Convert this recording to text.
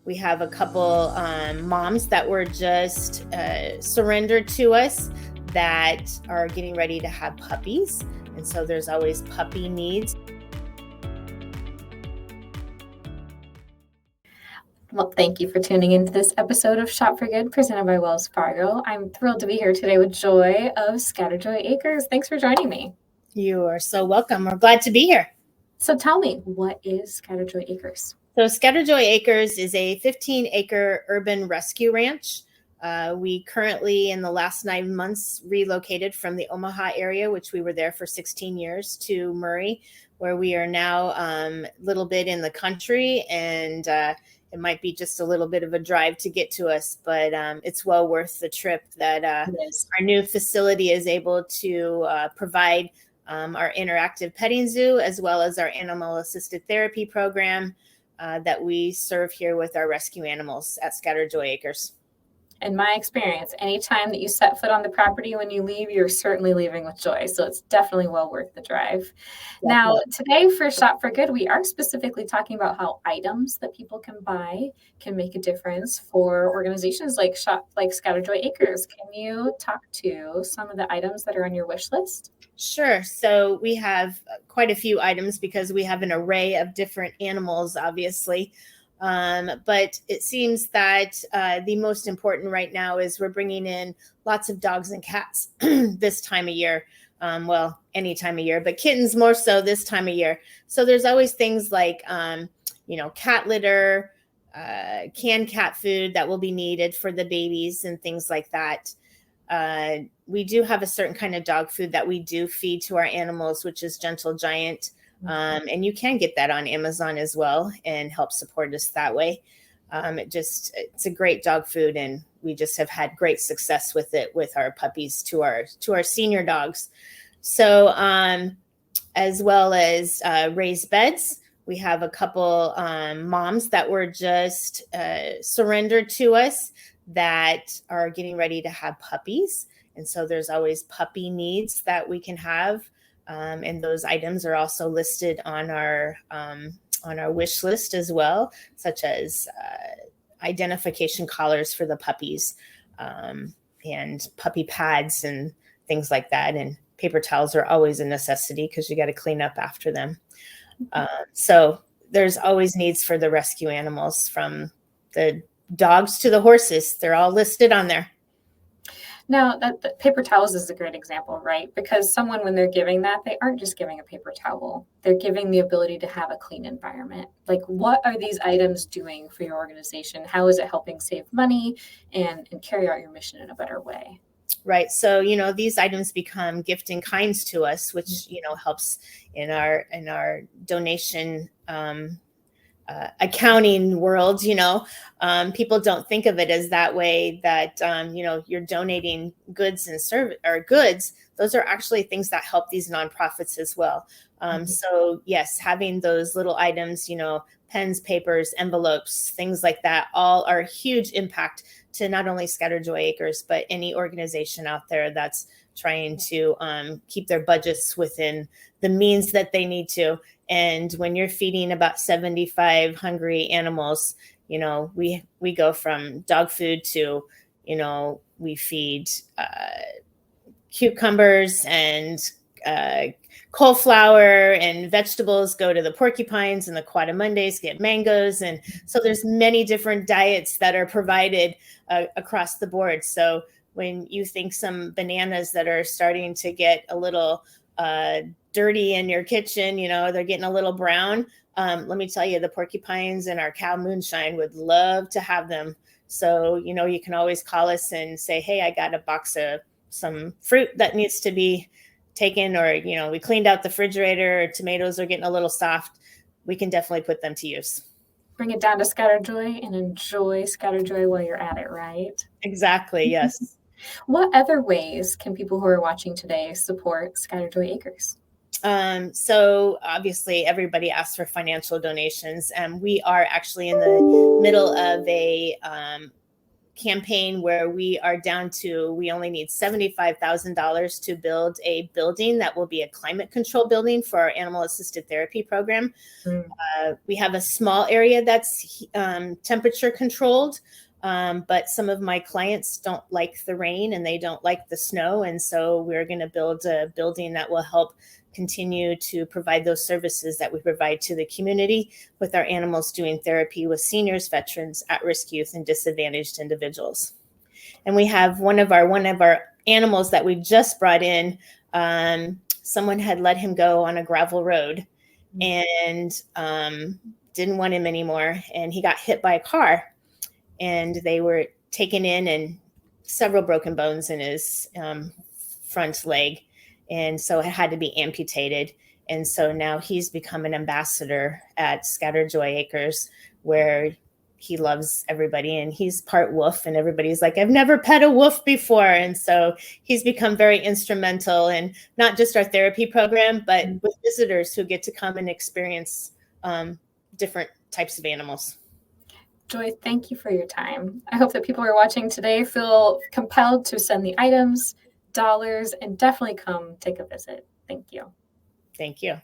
We have a couple moms that were just surrendered to us that are getting ready to have puppies. And so there's always puppy needs. Well, thank you for tuning into this episode of Shop for Good presented by Wells Fargo. I'm thrilled to be here today with Joy of Scatterjoy Acres. Thanks for joining me. You are so welcome. We're glad to be here. So tell me, what is Scatterjoy Acres? So Scatterjoy Acres is a 15-acre urban rescue ranch. We currently, in the last 9 months, relocated from the Omaha area, which we were there for 16 years, to Murray, where we are now a little bit in the country, and it might be just a little bit of a drive to get to us, but it's well worth the trip that our new facility is able to provide our interactive petting zoo, as well as our animal assisted therapy program that we serve here with our rescue animals at Scatterjoy Acres. In my experience, anytime that you set foot on the property when you leave, you're certainly leaving with joy. So it's definitely well worth the drive. Definitely. Now, today for Shop for Good, we are specifically talking about how items that people can buy can make a difference for organizations like Scatterjoy Acres. Can you talk to some of the items that are on your wish list? Sure. So we have quite a few items because we have an array of different animals, obviously. But it seems that the most important right now is we're bringing in lots of dogs and cats this time of year. Well, any time of year, but kittens more so this time of year. So there's always things like, cat litter, canned cat food that will be needed for the babies and things like that. We do have a certain kind of dog food that we do feed to our animals, which is Gentle Giant. And you can get that on Amazon as well and help support us that way. It's a great dog food, and we just have had great success with it with our puppies to our senior dogs. So as well as raised beds, we have a couple moms that were just surrendered to us that are getting ready to have puppies. And so there's always puppy needs that we can have. And those items are also listed on our wish list as well, such as identification collars for the puppies, and puppy pads and things like that. And paper towels are always a necessity because you got to clean up after them. So there's always needs for the rescue animals, from the dogs to the horses. They're all listed on there. Now, that paper towels is a great example, right? Because someone, when they're giving that, they aren't just giving a paper towel. They're giving the ability to have a clean environment. Like, what are these items doing for your organization? How is it helping save money and carry out your mission in a better way? Right. So, these items become gift in kinds to us, which, helps in our donation accounting world. People don't think of it as that way, that you're donating goods and goods. Those are actually things that help these nonprofits as well. So yes, having those little items, pens, papers, envelopes, things like that, all are a huge impact to not only Scatterjoy Acres, but any organization out there that's trying to keep their budgets within the means that they need to. And when you're feeding about 75 hungry animals, we go from dog food to, we feed cucumbers and cauliflower, and vegetables go to the porcupines, and the Quadamundes get mangoes. And so there's many different diets that are provided across the board. So when you think some bananas that are starting to get a little dirty in your kitchen, they're getting a little brown. Let me tell you, the porcupines and our cow moonshine would love to have them. So, you can always call us and say, hey, I got a box of some fruit that needs to be taken, or, we cleaned out the refrigerator, or tomatoes are getting a little soft. We can definitely put them to use. Bring it down to Scatterjoy and enjoy Scatterjoy while you're at it, right? Exactly. Yes. What other ways can people who are watching today support Scatterjoy Acres? So obviously everybody asks for financial donations, and we are actually in the middle of a campaign where we are down to, we only need $75,000 to build a building that will be a climate control building for our animal assisted therapy program. We have a small area that's temperature controlled, but some of my clients don't like the rain and they don't like the snow. And so we're going to build a building that will help continue to provide those services that we provide to the community with our animals doing therapy with seniors, veterans, at-risk youth, and disadvantaged individuals. And we have one of our animals that we just brought in. Someone had let him go on a gravel road and didn't want him anymore. And he got hit by a car and they were taken in and several broken bones in his front leg. And so it had to be amputated. And so now he's become an ambassador at Scattered Joy Acres, where he loves everybody and he's part wolf, and everybody's like, I've never pet a wolf before. And so he's become very instrumental in not just our therapy program, but with visitors who get to come and experience different types of animals. Joy, thank you for your time. I hope that people who are watching today feel compelled to send the items, dollars, and definitely come take a visit. Thank you. Thank you.